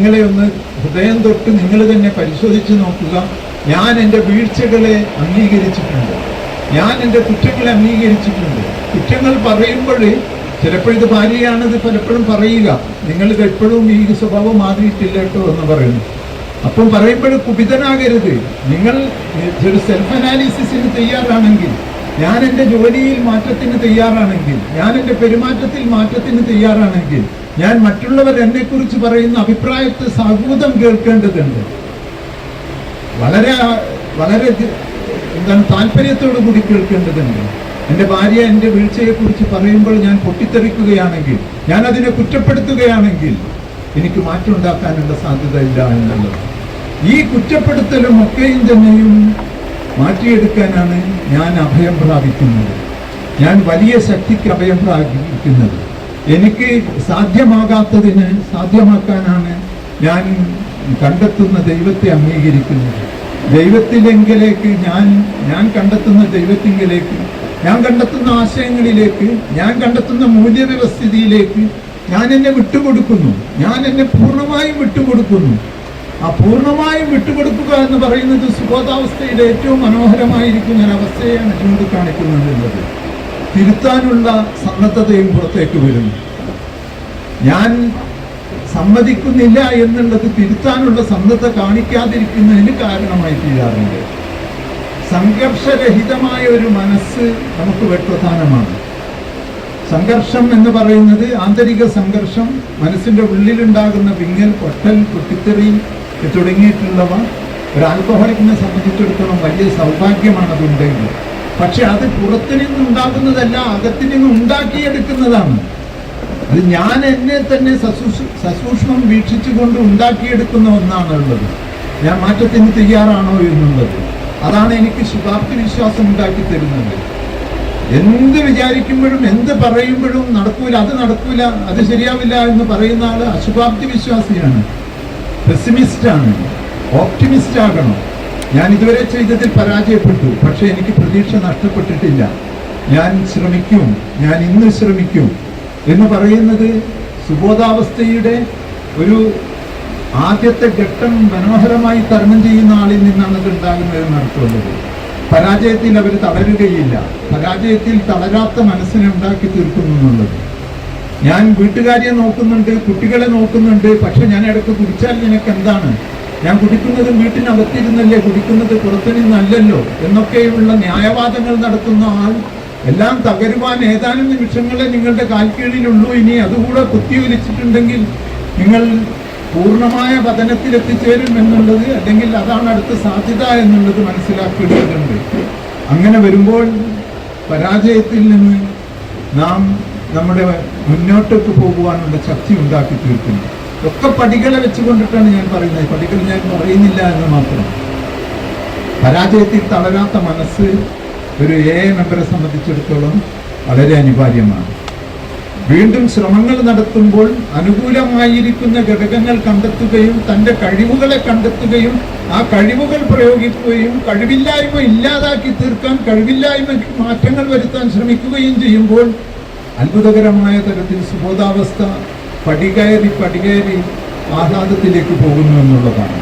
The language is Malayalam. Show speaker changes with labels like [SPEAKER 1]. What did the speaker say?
[SPEAKER 1] നിങ്ങളെ ഒന്ന് ഹൃദയം തൊട്ട് നിങ്ങൾ തന്നെ പരിശോധിച്ച് നോക്കുക. ഞാൻ എൻ്റെ വീഴ്ചകളെ അംഗീകരിച്ചിട്ടുണ്ട്, ഞാൻ എൻ്റെ കുറ്റങ്ങളെ അംഗീകരിച്ചിട്ടുണ്ട്. കുറ്റങ്ങൾ പറയുമ്പോൾ ചിലപ്പോൾ ഇത് ഭാര്യയാണിത് പലപ്പോഴും പറയുക, നിങ്ങളിത് എപ്പോഴും ഈ സ്വഭാവം മാറിയിട്ടില്ല കേട്ടോ എന്ന് പറയുന്നു. അപ്പം പറയുമ്പോൾ കുപിതനാകരുത്. നിങ്ങൾ ഒരു സെൽഫ് അനാലിസിസിന് തയ്യാറാണെങ്കിൽ, ഞാൻ എൻ്റെ ജോലിയിൽ മാറ്റത്തിന് തയ്യാറാണെങ്കിൽ, ഞാൻ എൻ്റെ പെരുമാറ്റത്തിൽ മാറ്റത്തിന് തയ്യാറാണെങ്കിൽ, ഞാൻ മറ്റുള്ളവർ എന്നെക്കുറിച്ച് പറയുന്ന അഭിപ്രായത്തെ സാഹൂതം കേൾക്കേണ്ടതുണ്ട്. വളരെ വളരെ എന്താണ് താല്പര്യത്തോടു കൂടി കേൾക്കേണ്ടതുണ്ട്. എൻ്റെ ഭാര്യ എൻ്റെ വീഴ്ചയെക്കുറിച്ച് പറയുമ്പോൾ ഞാൻ പൊട്ടിത്തെറിക്കുകയാണെങ്കിൽ, ഞാൻ അതിനെ കുറ്റപ്പെടുത്തുകയാണെങ്കിൽ എനിക്ക് മാറ്റം ഉണ്ടാക്കാനുള്ള സാധ്യത ഇല്ല എന്നുള്ളത്. ഈ കുറ്റപ്പെടുത്തലും ഒക്കെയും തന്നെയും മാറ്റിയെടുക്കാനാണ് ഞാൻ അഭയം പ്രാപിക്കുന്നത്. ഞാൻ വലിയ ശക്തിക്ക് അഭയം പ്രാപിക്കുന്നത്. എനിക്ക് സാധ്യമാകാത്തതിന് സാധ്യമാക്കാനാണ് ഞാൻ കണ്ടെത്തുന്ന ദൈവത്തെ അംഗീകരിക്കുന്നത്. ദൈവത്തിലെങ്കിലേക്ക് ഞാൻ കണ്ടെത്തുന്ന ദൈവത്തിങ്കിലേക്ക്, ഞാൻ കണ്ടെത്തുന്ന ആശയങ്ങളിലേക്ക്, ഞാൻ കണ്ടെത്തുന്ന മൂല്യവ്യവസ്ഥിതിയിലേക്ക് ഞാൻ എന്നെ വിട്ടുകൊടുക്കുന്നു. ഞാൻ എന്നെ പൂർണ്ണമായും വിട്ടുകൊടുക്കുന്നു. ആ പൂർണ്ണമായും വിട്ടുകൊടുക്കുക എന്ന് പറയുന്നത് സുബോധാവസ്ഥയുടെ ഏറ്റവും മനോഹരമായിരിക്കുന്ന ഒരവസ്ഥയാണ് ചൂണ്ടിക്കാണിക്കുന്നുള്ളത്. തിരുത്താനുള്ള സന്നദ്ധതയും പുറത്തേക്ക് വരുന്നു. ഞാൻ സമ്മതിക്കുന്നില്ല എന്നുള്ളത് തിരുത്താനുള്ള സന്നദ്ധത കാണിക്കാതിരിക്കുന്നതിന് കാരണമായി തീരാറുണ്ട്. സംഘർഷരഹിതമായ ഒരു മനസ്സ് നമുക്ക് പ്രധാനമാണ്. സംഘർഷം എന്ന് പറയുന്നത് ആന്തരിക സംഘർഷം, മനസ്സിൻ്റെ ഉള്ളിലുണ്ടാകുന്ന വിങ്ങൽ, പൊട്ടൽ, പൊട്ടിത്തെറി തുടങ്ങിയിട്ടുള്ളവ ഒരു ആൽക്കഹോളിക്കിനെ സംബന്ധിച്ചിടത്തോളം വലിയ സൗഭാഗ്യമാണ് അതുണ്ടെങ്കിൽ. പക്ഷെ അത് പുറത്തു നിന്നുണ്ടാകുന്നതല്ല, അകത്തു നിന്ന് ഉണ്ടാക്കിയെടുക്കുന്നതാണ്. അത് ഞാൻ എന്നെ തന്നെ സസൂക്ഷ്മം വീക്ഷിച്ചുകൊണ്ട് ഉണ്ടാക്കിയെടുക്കുന്ന ഒന്നാണുള്ളത്. ഞാൻ മാറ്റത്തിന് തയ്യാറാണോ എന്നുള്ളത്. അതാണ് എനിക്ക് ശുഭാപ്തി വിശ്വാസം ഉണ്ടാക്കി തരുന്നത്. എന്ത് വിചാരിക്കുമ്പോഴും എന്ത് പറയുമ്പോഴും നടക്കൂല, അത് നടക്കൂല, അത് ശരിയാവില്ല എന്ന് പറയുന്ന ആള് അശുഭാപ്തി വിശ്വാസിയാണ്, പെസിമിസ്റ്റാണ്. ഓപ്റ്റിമിസ്റ്റ് ആകണം. ഞാൻ ഇതുവരെ ചെയ്തതിൽ പരാജയപ്പെട്ടു, പക്ഷെ എനിക്ക് പ്രതീക്ഷ നഷ്ടപ്പെട്ടിട്ടില്ല. ഞാൻ ശ്രമിക്കും, ഞാൻ ഇന്ന് ശ്രമിക്കും എന്ന് പറയുന്നത് സുബോധാവസ്ഥയുടെ ഒരു ആദ്യത്തെ ഘട്ടം മനോഹരമായി തരണം ചെയ്യുന്ന ആളിൽ നിന്നാണ് ഇത് ഉണ്ടാകുന്നതെന്ന് അർത്ഥമുള്ളത്. പരാജയത്തിൽ അവർ തളരുകയില്ല, പരാജയത്തിൽ തളരാത്ത മനസ്സിനെ ഉണ്ടാക്കി തീർക്കുന്നു എന്നുള്ളത്. ഞാൻ വീട്ടുകാരിയെ നോക്കുന്നുണ്ട്, കുട്ടികളെ നോക്കുന്നുണ്ട്, പക്ഷെ ഞാൻ ഇടയ്ക്ക് കുടിച്ചാൽ നിനക്ക് എന്താണ്, ഞാൻ കുടിക്കുന്നതും വീട്ടിനകത്തിരുന്നല്ലേ, കുടിക്കുന്നത് പുറത്തു നിന്നല്ലല്ലോ എന്നൊക്കെയുള്ള ന്യായവാദങ്ങൾ നടത്തുന്ന ആൾ എല്ലാം തകരുവാൻ ഏതാനും നിമിഷങ്ങളെ നിങ്ങളുടെ കാൽക്കീഴിലുള്ളൂ. ഇനി അതുകൂടെ കുത്തിയൊലിച്ചിട്ടുണ്ടെങ്കിൽ നിങ്ങൾ പൂർണ്ണമായ പതനത്തിലെത്തിച്ചേരും എന്നുള്ളത്, അല്ലെങ്കിൽ അതാണ് അടുത്ത സാധ്യത എന്നുള്ളത് മനസ്സിലാക്കേണ്ടതുണ്ട്. അങ്ങനെ വരുമ്പോൾ പരാജയത്തിൽ നിന്ന് നാം നമ്മുടെ മുന്നോട്ടേക്ക് പോകുവാനുള്ള ശക്തി ഉണ്ടാക്കി തീർക്കുന്നു. ഒക്കെ പടികളെ വെച്ചുകൊണ്ടിട്ടാണ് ഞാൻ പറയുന്നത്, പടികൾ ഞാൻ പറയുന്നില്ല എന്ന് മാത്രം. പരാജയത്തിൽ തളരാത്ത മനസ്സ് ഒരു മെമ്പറെ സംബന്ധിച്ചിടത്തോളം വളരെ അനിവാര്യമാണ്. വീണ്ടും ശ്രമങ്ങൾ നടത്തുമ്പോൾ അനുകൂലമായിരിക്കുന്ന ഘടകങ്ങൾ കണ്ടെത്തുകയും തൻ്റെ കഴിവുകളെ കണ്ടെത്തുകയും ആ കഴിവുകൾ പ്രയോഗിക്കുകയും കഴിവില്ലായ്മ ഇല്ലാതാക്കി തീർക്കാൻ, കഴിവില്ലായ്മയ്ക്ക് മാറ്റങ്ങൾ വരുത്താൻ ശ്രമിക്കുകയും ചെയ്യുമ്പോൾ അത്ഭുതകരമായ തരത്തിൽ സുബോധാവസ്ഥ പടികയറി ആഹ്ലാദത്തിലേക്ക് പോകുന്നു എന്നുള്ളതാണ്.